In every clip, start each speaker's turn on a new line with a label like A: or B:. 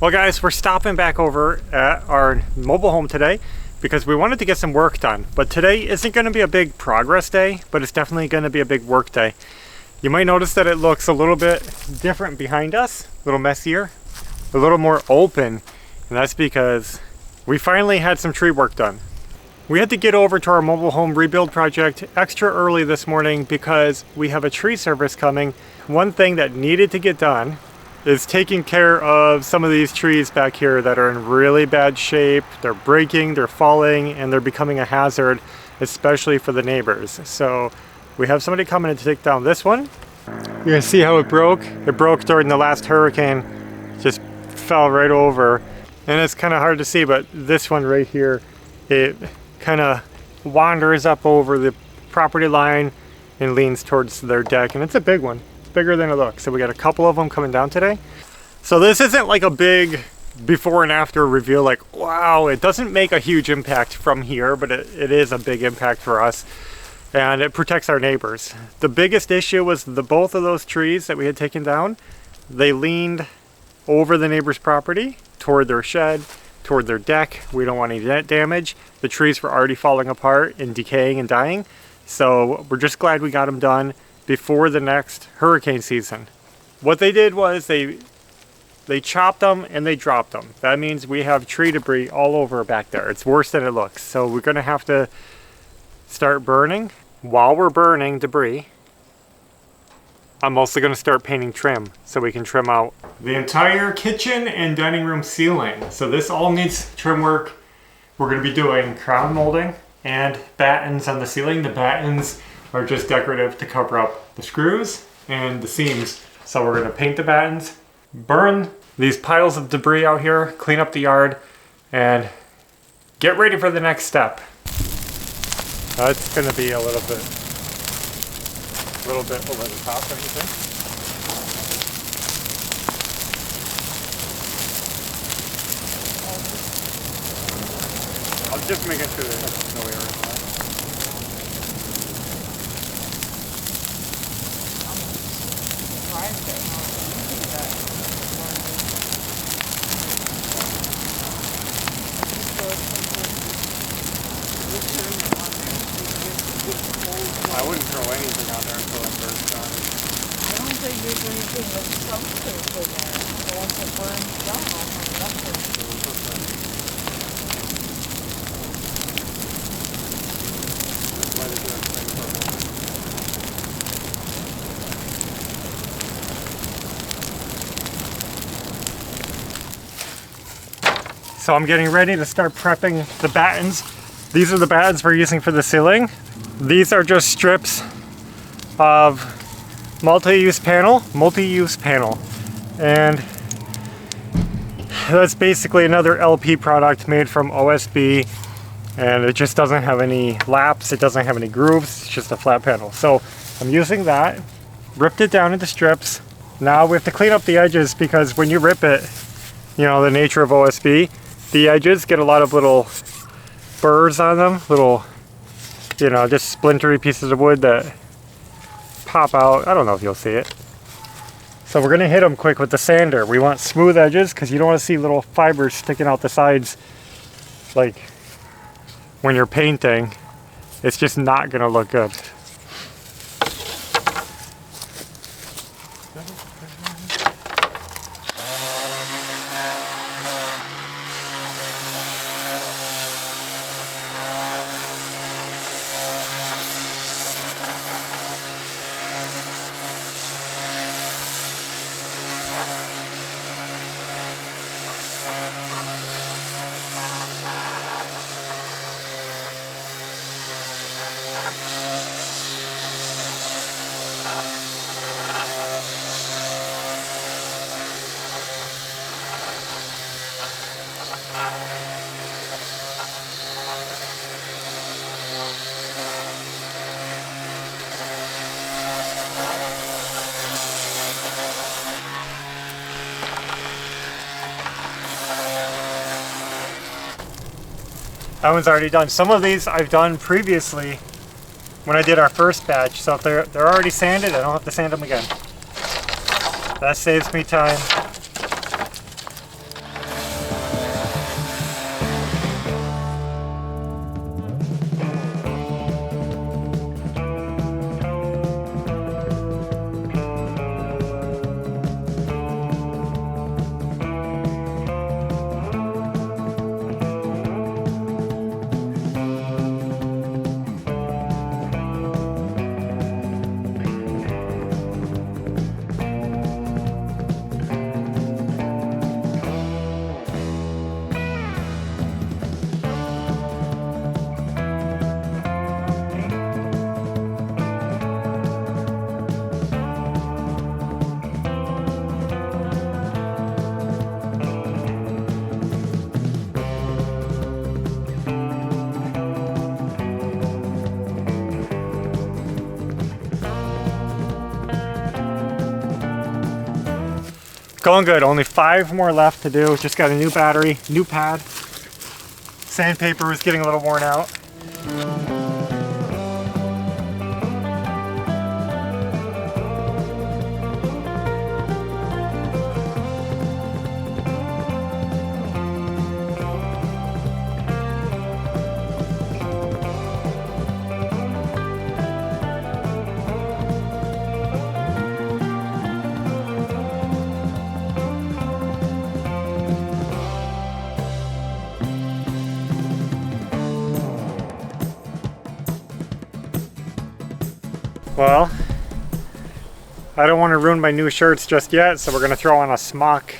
A: Well guys, we're stopping back over at our mobile home today because we wanted to get some work done. But today isn't going to be a big progress day, but it's definitely going to be a big work day. You might notice that it looks a little bit different behind us, a little messier, a little more open, and that's because we finally had some tree work done. We had to get over to our mobile home rebuild project extra early this morning because we have a tree service coming. One thing that needed to get done is taking care of some of these trees back here that are in really bad shape. They're breaking, they're falling, and they're becoming a hazard, especially for the neighbors. So we have somebody coming in to take down this one. You can see how it broke. It broke during the last hurricane, just fell right over. And it's kind of hard to see, but this one right here, it kind of wanders up over the property line and leans towards their deck, and it's a big one. Bigger than it looks. So we got a couple of them coming down today. So this isn't like a big before and after reveal, like wow, it doesn't make a huge impact from here, but it is a big impact for us, and it protects our neighbors. The biggest issue was both of those trees that we had taken down, they leaned over the neighbor's property toward their shed, toward their deck. We don't want any net damage. The trees were already falling apart and decaying and dying, so we're just glad we got them done before the next hurricane season. What they did was they chopped them and they dropped them. That means we have tree debris all over back there. It's worse than it looks. So we're gonna have to start burning. While we're burning debris, I'm also gonna start painting trim so we can trim out the entire kitchen and dining room ceiling. So this all needs trim work. We're gonna be doing crown molding and battens on the ceiling. The battens are just decorative to cover up the screws and the seams. So we're gonna paint the battens, burn these piles of debris out here, clean up the yard, and get ready for the next step. It's gonna be a little bit over the top, don't you think? I'm just making sure there's no error. I wouldn't throw anything on there until it burns down.
B: I don't think there's anything that's substance in there. But once it burns down, I'll have nothing.
A: So I'm getting ready to start prepping the battens. These are the battens we're using for the ceiling. These are just strips of multi-use panel, and that's basically another LP product made from OSB, and it just doesn't have any laps, it doesn't have any grooves, it's just a flat panel. So I'm using that, ripped it down into strips. Now we have to clean up the edges because when you rip it, you know, the nature of OSB, the edges get a lot of little burrs on them, little, you know, just splintery pieces of wood that pop out. I don't know if you'll see it. So we're gonna hit them quick with the sander. We want smooth edges because you don't want to see little fibers sticking out the sides like when you're painting. It's just not gonna look good. That one's already done. Some of these I've done previously when I did our first batch, so if they're already sanded, I don't have to sand them again. That saves me time. Going good. Only 5 more left to do. Just got a new battery, new pad. Sandpaper is getting a little worn out. Well, I don't want to ruin my new shirts just yet, so we're going to throw on a smock.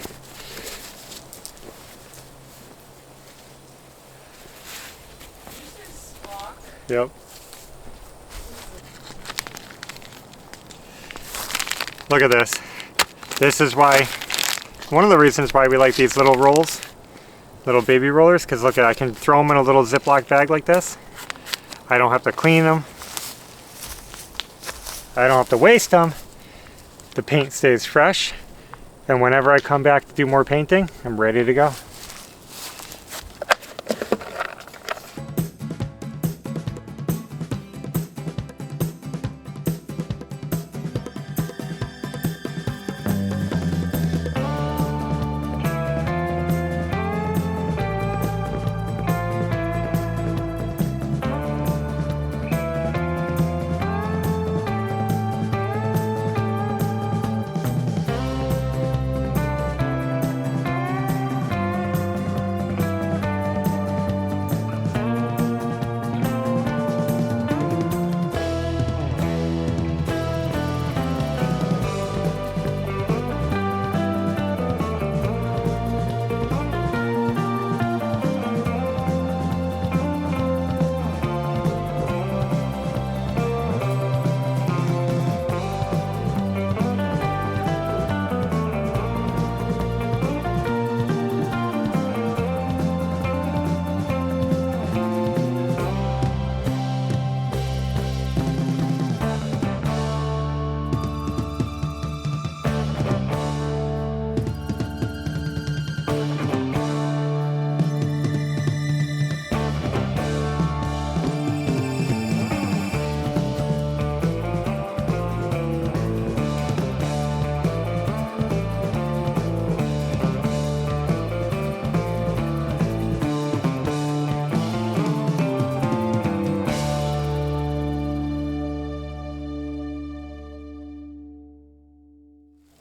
A: Yep. Look at this. This is why, one of the reasons why we like these little rolls, little baby rollers, because look at, I can throw them in a little Ziploc bag like this. I don't have to clean them. I don't have to waste them. The paint stays fresh, and whenever I come back to do more painting, I'm ready to go.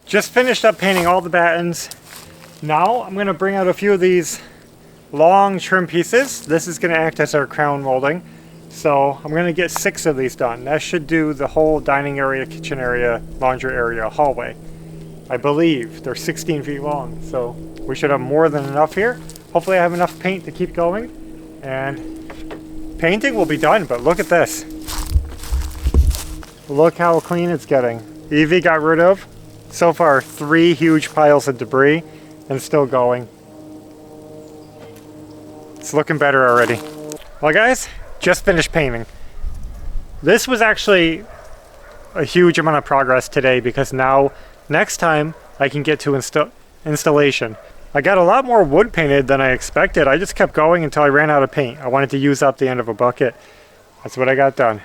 A: Just finished up painting all the battens. Now I'm going to bring out a few of these long trim pieces. This is going to act as our crown molding. So I'm going to get 6 of these done. That should do the whole dining area, kitchen area, laundry area, hallway. I believe they're 16 feet long, so we should have more than enough here. Hopefully I have enough paint to keep going, and painting will be done, but look at this. Look how clean it's getting. Evie got rid of, so far, 3 huge piles of debris, and still going. It's looking better already. Well guys, just finished painting. This was actually a huge amount of progress today, because now next time I can get to installation. I got a lot more wood painted than I expected. I just kept going until I ran out of paint. I wanted to use up the end of a bucket. That's what I got done.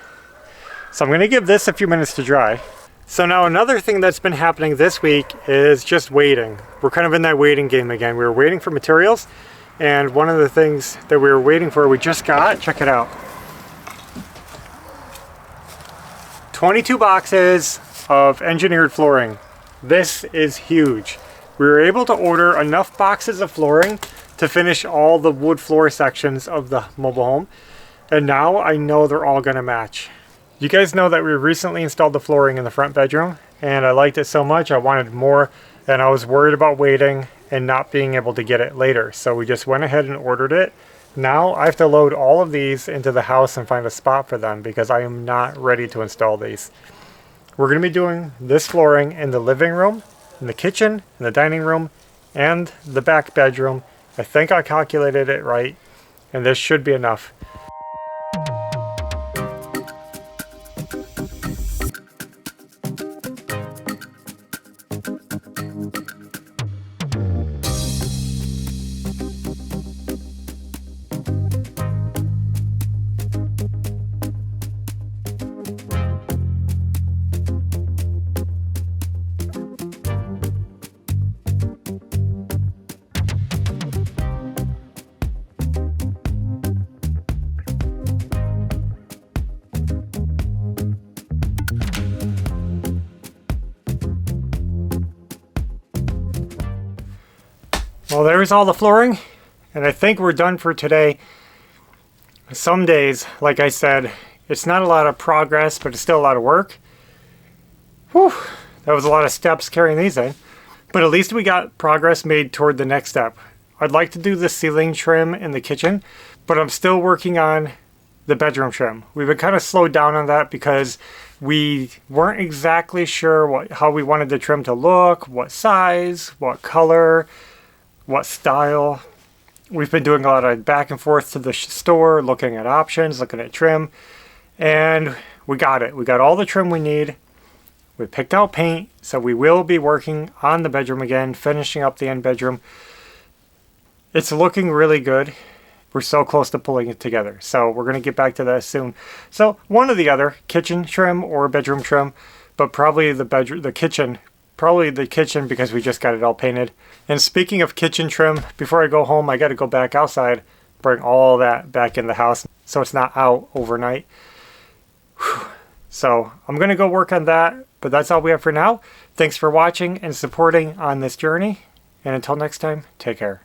A: So I'm going to give this a few minutes to dry. So now another thing that's been happening this week is just waiting. We're kind of in that waiting game again. We were waiting for materials, and one of the things that we were waiting for we just got, check it out. 22 boxes of engineered flooring. This is huge. We were able to order enough boxes of flooring to finish all the wood floor sections of the mobile home, and now I know they're all going to match. You guys know that we recently installed the flooring in the front bedroom, and I liked it so much I wanted more, and I was worried about waiting and not being able to get it later. So we just went ahead and ordered it. Now I have to load all of these into the house and find a spot for them, because I am not ready to install these. We're going to be doing this flooring in the living room, in the kitchen, in the dining room, and the back bedroom. I think I calculated it right, and this should be enough. Well, there's all the flooring, and I think we're done for today. Some days, like I said, it's not a lot of progress, but it's still a lot of work. Whew, that was a lot of steps carrying these in. But at least we got progress made toward the next step. I'd like to do the ceiling trim in the kitchen, but I'm still working on the bedroom trim. We've been kind of slowed down on that because we weren't exactly sure how we wanted the trim to look, what size, what color, what style. We've been doing a lot of back and forth to the store, looking at options, looking at trim, and we got it. We got all the trim we need. We picked out paint, so we will be working on the bedroom again, finishing up the end bedroom. It's looking really good. We're so close to pulling it together, so we're going to get back to that soon. So one or the other, kitchen trim or bedroom trim, but probably the kitchen because we just got it all painted. And speaking of kitchen trim, before I go home, I got to go back outside, bring all that back in the house so it's not out overnight. Whew. So I'm going to go work on that, but that's all we have for now. Thanks for watching and supporting on this journey. And until next time, take care.